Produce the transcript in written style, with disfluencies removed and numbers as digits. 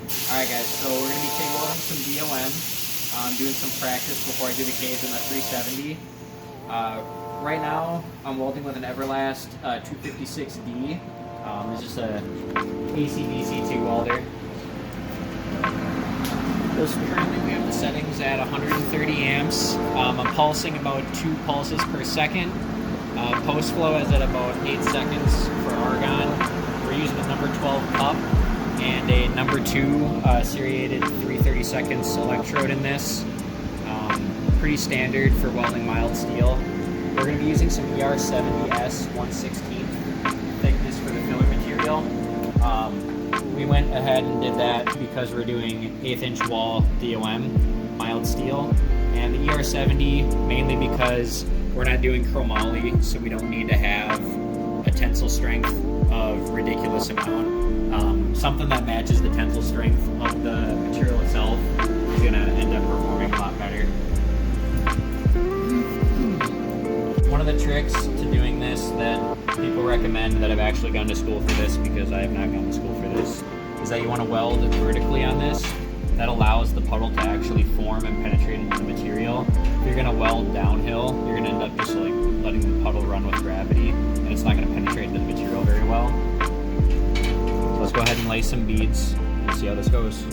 Alright guys, so we're going to be TIG welding some DOM. Doing some practice before I do the cage in the 370. Right now, I'm welding with an Everlast 256D. It's just a AC/DC TIG welder. Currently we have the settings at 130 amps. I'm pulsing about 2 pulses per second. Post flow is at about 8 seconds for argon. We're using a number 12 cup and a number 2 ceriated 3/30 seconds electrode in this. Pretty standard for welding mild steel. We're going to be using some ER70S 1/16 thickness for the filler material. We went ahead and did that because we're doing 1/8 inch wall DOM mild steel, and the ER70 mainly because we're not doing chromoly, so we don't need to have a tensile strength of ridiculous amount. Something that matches the tensile strength of the material itself is going to end up performing a lot better. One of the tricks to doing this that people recommend, that I've actually gone to school for this because I have not gone to school for this, is that you want to weld vertically on this. That allows the puddle to actually form and penetrate into the material. If you're going to weld downhill, you're going to end up just like letting the puddle run with gravity, and it's not going to penetrate into the material very well. So let's go ahead and lay some beads and see how this goes.